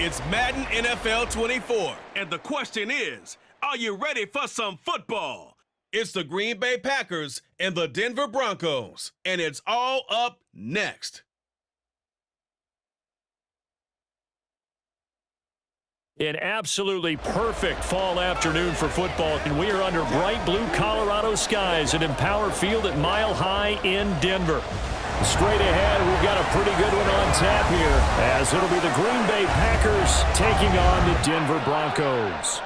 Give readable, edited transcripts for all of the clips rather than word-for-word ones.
It's Madden NFL 24, and the question is, are you ready for some football? It's the Green Bay Packers and the Denver Broncos, and it's all up next. An absolutely perfect fall afternoon for football, and we are under bright blue Colorado skies at Empower Field at Mile High in Denver. Straight ahead, we've got a pretty good one on tap here, as it'll be the Green Bay Packers taking on the Denver Broncos.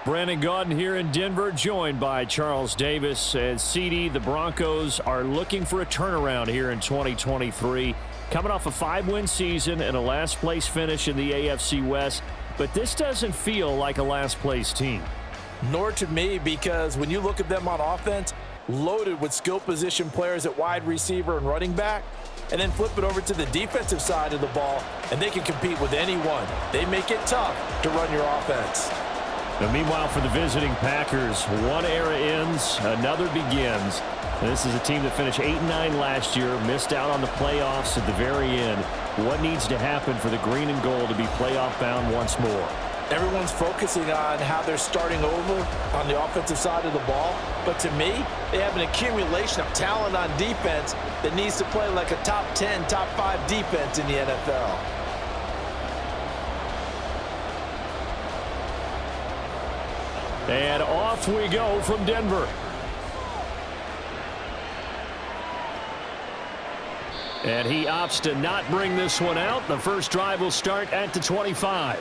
Brandon Gaudin here in Denver, joined by Charles Davis. And CD, the Broncos are looking for a turnaround here in 2023. Coming off a 5-win season and a last-place finish in the AFC West. But this doesn't feel like a last-place team. Nor to me, because when you look at them on offense, loaded with skill position players at wide receiver and running back, and then flip it over to the defensive side of the ball, and they can compete with anyone. They make it tough to run your offense. Now, meanwhile, for the visiting Packers, one era ends, another begins. This is a team that finished 8-9 last year, missed out on the playoffs at the very end. What needs to happen for the green and gold to be playoff bound once more? Everyone's focusing on how they're starting over on the offensive side of the ball. But to me, they have an accumulation of talent on defense that needs to play like a top 10, top 5 defense in the NFL. And off we go from Denver. And he opts to not bring this one out. The first drive will start at the 25.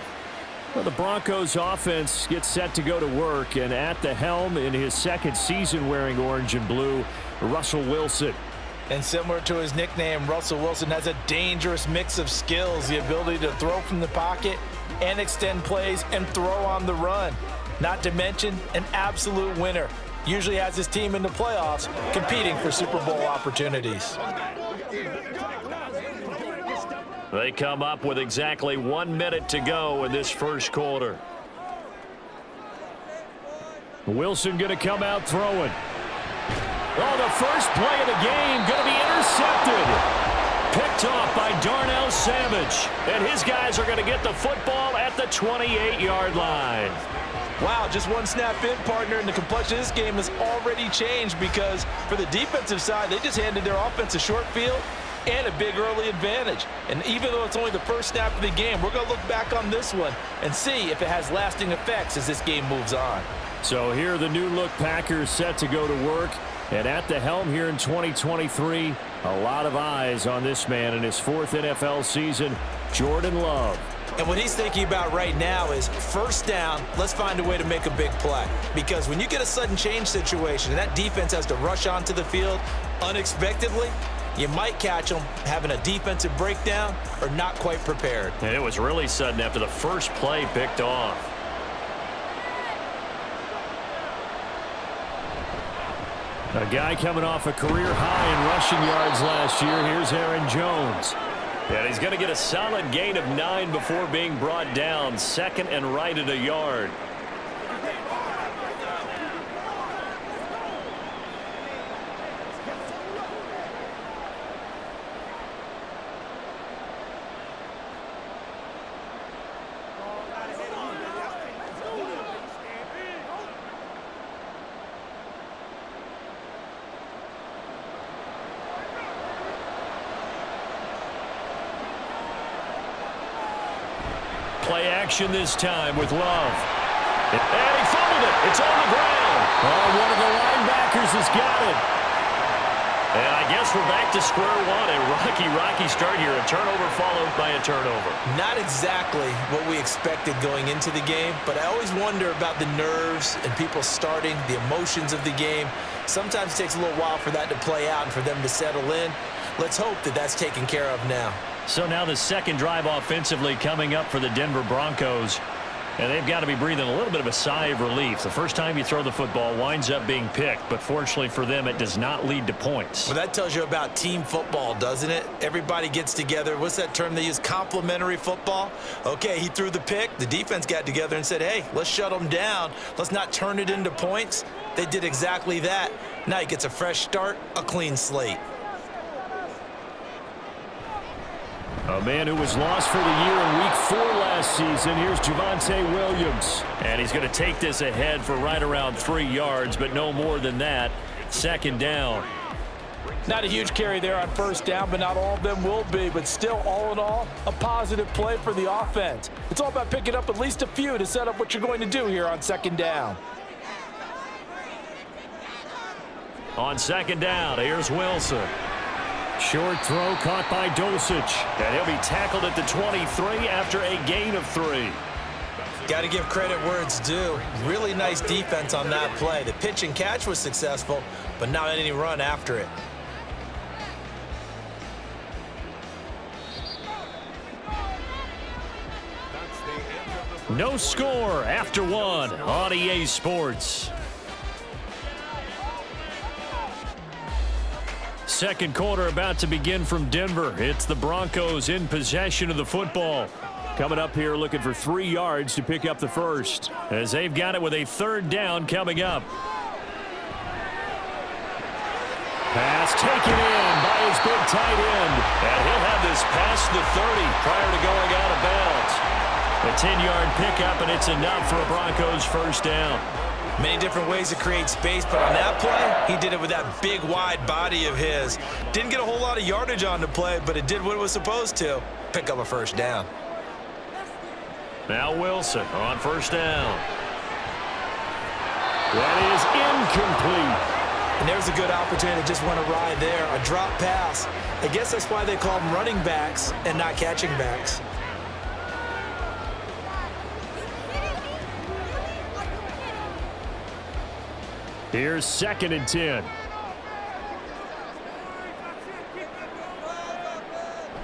Well, the Broncos offense gets set to go to work, and at the helm in his second season wearing orange and blue, Russell Wilson. And similar to his nickname, Russell Wilson has a dangerous mix of skills, the ability to throw from the pocket and extend plays and throw on the run. Not to mention an absolute winner. Usually has his team in the playoffs competing for Super Bowl opportunities. They come up with exactly 1 minute to go in this first quarter. Wilson going to come out throwing. Oh, the first play of the game going to be intercepted. Picked off by Darnell Savage. And his guys are going to get the football at the 28-yard line. Wow, just one snap in, partner, and the complexion of this game has already changed because for the defensive side, they just handed their offense a short field and a big early advantage. And even though it's only the first snap of the game, we're going to look back on this one and see if it has lasting effects as this game moves on. So here the new-look Packers set to go to work. And at the helm here in 2023, a lot of eyes on this man in his 4th NFL season, Jordan Love. And what he's thinking about right now is first down, let's find a way to make a big play. Because when you get a sudden change situation and that defense has to rush onto the field unexpectedly, you might catch them having a defensive breakdown or not quite prepared. And it was really sudden after the first play picked off. A guy coming off a career high in rushing yards last year. Here's Aaron Jones. And he's going to get a solid gain of 9 before being brought down. Second and right at a yard. Play action this time with Love. And he fumbled it. It's on the ground. Oh, one of the linebackers has got it. And I guess we're back to square one. A rocky start here. A turnover followed by a turnover. Not exactly what we expected going into the game, but I always wonder about the nerves and people starting, the emotions of the game. Sometimes it takes a little while for that to play out and for them to settle in. Let's hope that that's taken care of now. So now the second drive offensively coming up for the Denver Broncos. And they've got to be breathing a little bit of a sigh of relief. The first time you throw the football winds up being picked, but fortunately for them, it does not lead to points. Well, that tells you about team football, doesn't it? Everybody gets together. What's that term they use? Complementary football? Okay, he threw the pick. The defense got together and said, hey, let's shut them down. Let's not turn it into points. They did exactly that. Now he gets a fresh start, a clean slate. A man who was lost for the year in Week 4 last season. Here's Javonte Williams. And he's going to take this ahead for right around 3 yards, but no more than that. Second down. Not a huge carry there on first down, but not all of them will be. But still, all in all, a positive play for the offense. It's all about picking up at least a few to set up what you're going to do here on second down. On second down, here's Wilson. Short throw caught by Dulcich. And he'll be tackled at the 23 after a gain of 3. Got to give credit where it's due. Really nice defense on that play. The pitch and catch was successful, but not any run after it. No score after 1 on EA Sports. Second quarter about to begin from Denver. It's the Broncos in possession of the football. Coming up here looking for 3 yards to pick up the first, as they've got it with a third down coming up. Pass taken in by his big tight end. And he'll have this past the 30 prior to going out of bounds. A 10-yard pickup, and it's enough for a Broncos first down. Many different ways to create space, but on that play, he did it with that big, wide body of his. Didn't get a whole lot of yardage on the play, but it did what it was supposed to. Pick up a first down. Now Wilson on first down. That is incomplete. And there's a good opportunity that just went awry there. A drop pass. I guess that's why they call them running backs and not catching backs. Here's 2nd and 10.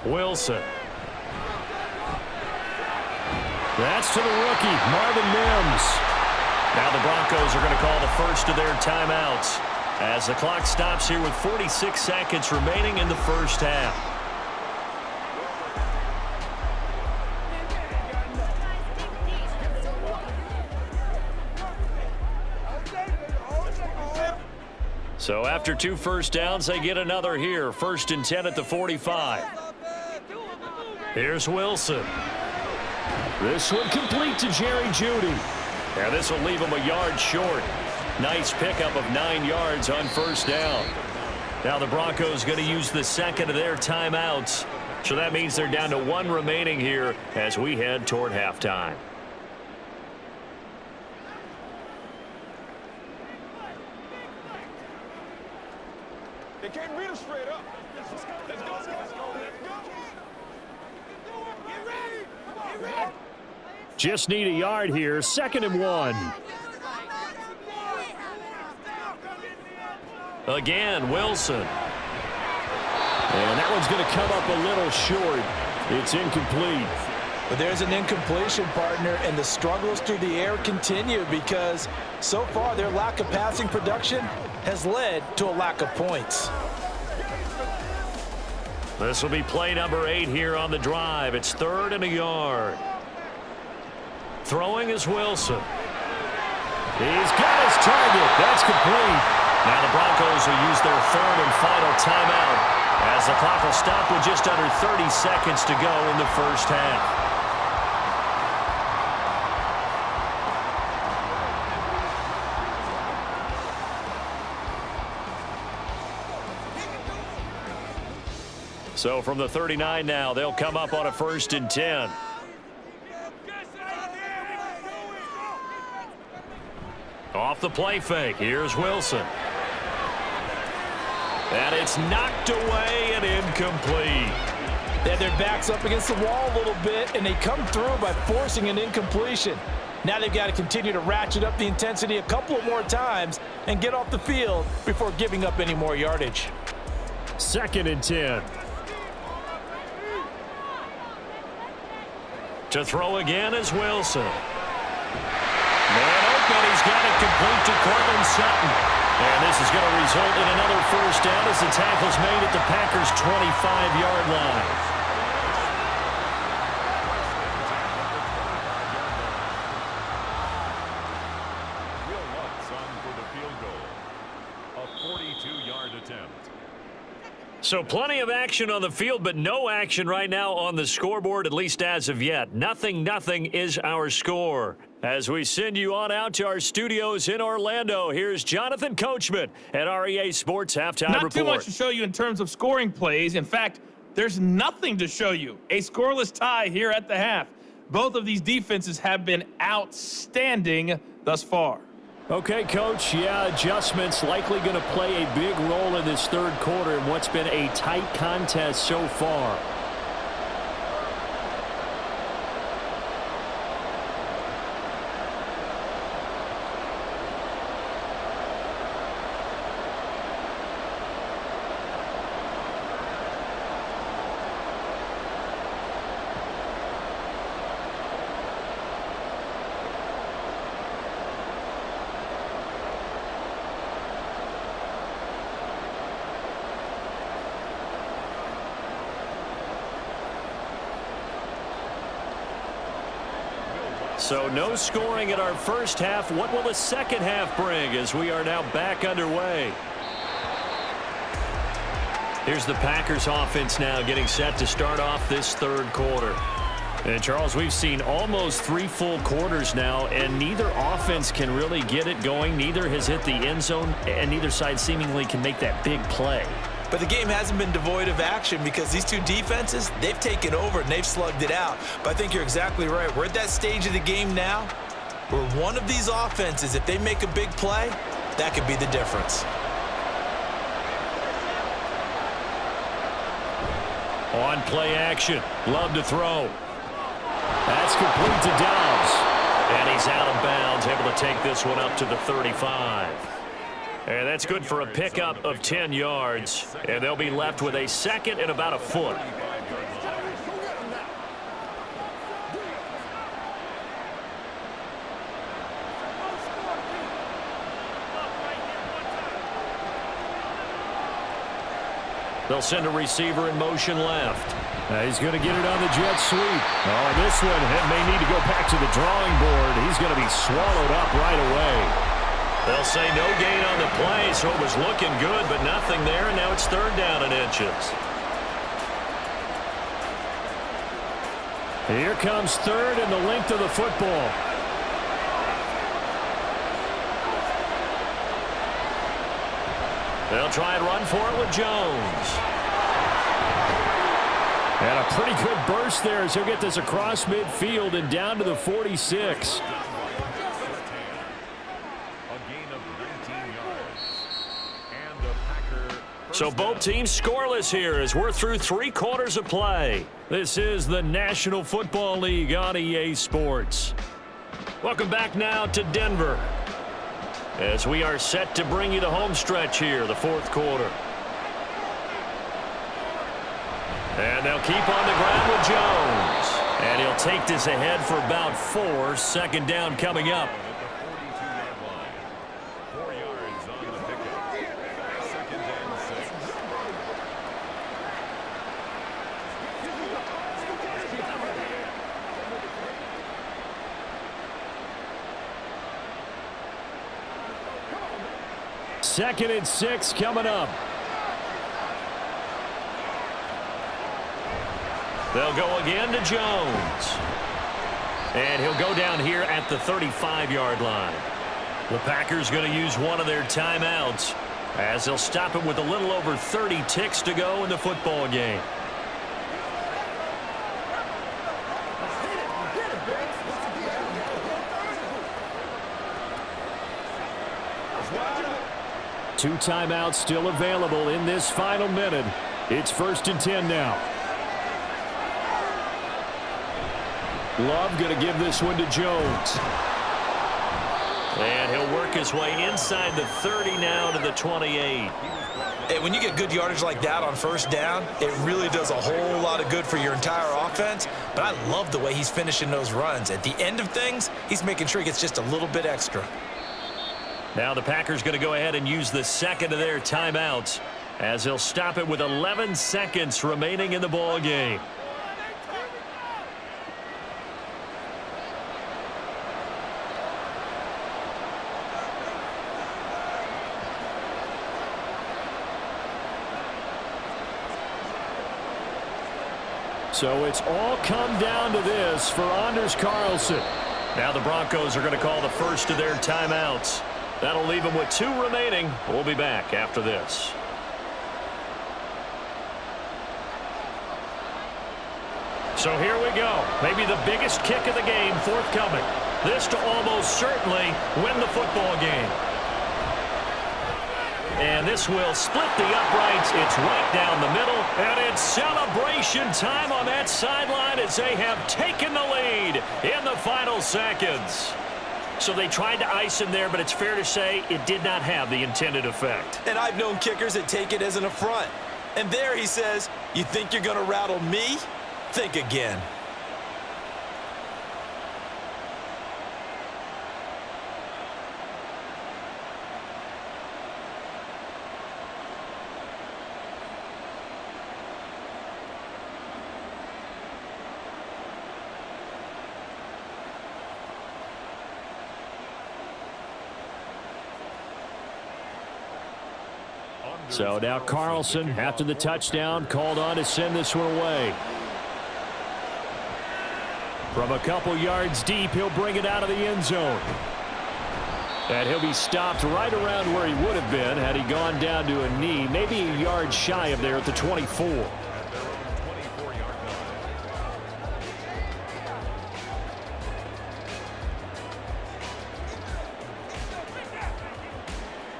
Wilson. That's to the rookie, Marvin Mims. Now the Broncos are going to call the first of their timeouts as the clock stops here with 46 seconds remaining in the first half. So after 2 first downs, they get another here. 1st and 10 at the 45. Here's Wilson. This one complete to Jerry Jeudy. And this will leave him a yard short. Nice pickup of 9 yards on first down. Now the Broncos going to use the second of their timeouts. So that means they're down to 1 remaining here as we head toward halftime. They can't read them straight up. Let's go. Let's go. Let's go. Let's go. Get ready. Get ready. Just need a yard here. 2nd and 1. Again, Wilson. And that one's going to come up a little short. It's incomplete. But there's an incompletion, partner, and the struggles through the air continue because so far their lack of passing production has led to a lack of points. This will be play number 8 here on the drive. It's 3rd and a yard. Throwing is Wilson. He's got his target. That's complete. Now the Broncos will use their 3rd and final timeout as the clock will stop with just under 30 seconds to go in the first half. So from the 39 now, they'll come up on a 1st and 10. Off the play fake, here's Wilson. And it's knocked away and incomplete. They had their backs up against the wall a little bit, and they come through by forcing an incompletion. Now they've got to continue to ratchet up the intensity a couple of more times and get off the field before giving up any more yardage. 2nd and 10. To throw again is Wilson. Man open, he's got it complete to Courtland Sutton. And this is going to result in another first down as the tackle's made at the Packers' 25-yard line. Will Lutz on for the field goal. A 42-yard attempt. So plenty of action on the field, but no action right now on the scoreboard, at least as of yet. 0-0 is our score. As we send you on out to our studios in Orlando, here's Jonathan Coachman at REA Sports Halftime Report. Not too much to show you in terms of scoring plays. In fact, there's nothing to show you. A scoreless tie here at the half. Both of these defenses have been outstanding thus far. Okay, Coach, adjustments likely going to play a big role in this third quarter in what's been a tight contest so far. So no scoring in our first half. What will the second half bring as we are now back underway? Here's the Packers offense now getting set to start off this third quarter. And Charles, we've seen almost 3 full quarters now, and neither offense can really get it going. Neither has hit the end zone, and neither side seemingly can make that big play. But the game hasn't been devoid of action because these two defenses, they've taken over and they've slugged it out. But I think you're exactly right. We're at that stage of the game now where one of these offenses, if they make a big play, that could be the difference. On play action, Love to throw. That's complete to Dobbs. And he's out of bounds, able to take this one up to the 35. And that's good for a pickup of 10 yards. And they'll be left with a second and about a foot. They'll send a receiver in motion left. He's going to get it on the jet sweep. Oh, this one may need to go back to the drawing board. He's going to be swallowed up right away. They'll say no gain on the play, so it was looking good, but nothing there, and now it's third down and inches. Here comes third and the length of the football. They'll try and run for it with Jones. And a pretty good burst there as he'll get this across midfield and down to the 46. So both teams scoreless here as we're through 3 quarters of play. This is the National Football League on EA Sports. Welcome back now to Denver as we are set to bring you the home stretch here, the fourth quarter. And they'll keep on the ground with Jones. And he'll take this ahead for about 4. Second down coming up. Second and 6 coming up. They'll go again to Jones. And he'll go down here at the 35-yard line. The Packers going to use one of their timeouts as they'll stop it with a little over 30 ticks to go in the football game. Two timeouts still available in this final minute. It's 1st and 10 now. Love going to give this one to Jones. And he'll work his way inside the 30 now to the 28. Hey, when you get good yardage like that on first down, it really does a whole lot of good for your entire offense. But I love the way he's finishing those runs. At the end of things, he's making sure he gets just a little bit extra. Now the Packers going to go ahead and use the second of their timeouts as they'll stop it with 11 seconds remaining in the ball game. So it's all come down to this for Anders Carlson. Now the Broncos are going to call the first of their timeouts. That'll leave them with 2 remaining. We'll be back after this. So here we go. Maybe the biggest kick of the game forthcoming. This to almost certainly win the football game. And this will split the uprights. It's right down the middle. And it's celebration time on that sideline as they have taken the lead in the final seconds. So they tried to ice him there, but it's fair to say it did not have the intended effect. And I've known kickers that take it as an affront. And there he says, you think you're going to rattle me? Think again. So now Carlson, after the touchdown, called on to send this one away. From a couple yards deep, he'll bring it out of the end zone. And he'll be stopped right around where he would have been had he gone down to a knee, maybe a yard shy of there at the 24.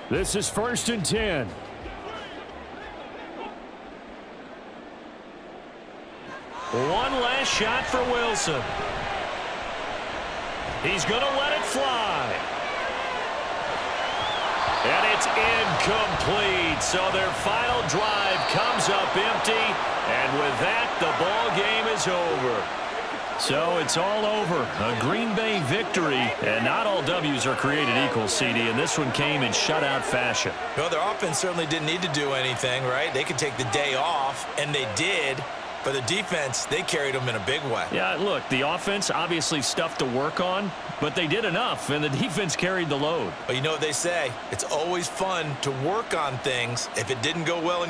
This is 1st and 10. One last shot for Wilson. He's going to let it fly. And it's incomplete. So their final drive comes up empty. And with that, the ball game is over. So it's all over. A Green Bay victory. And not all W's are created equal, CD. And this one came in shutout fashion. No, their offense certainly didn't need to do anything, right? They could take the day off, and they did. But the defense, they carried them in a big way. Yeah, look, the offense, obviously stuff to work on, but they did enough, and the defense carried the load. But you know what they say? It's always fun to work on things if it didn't go well in your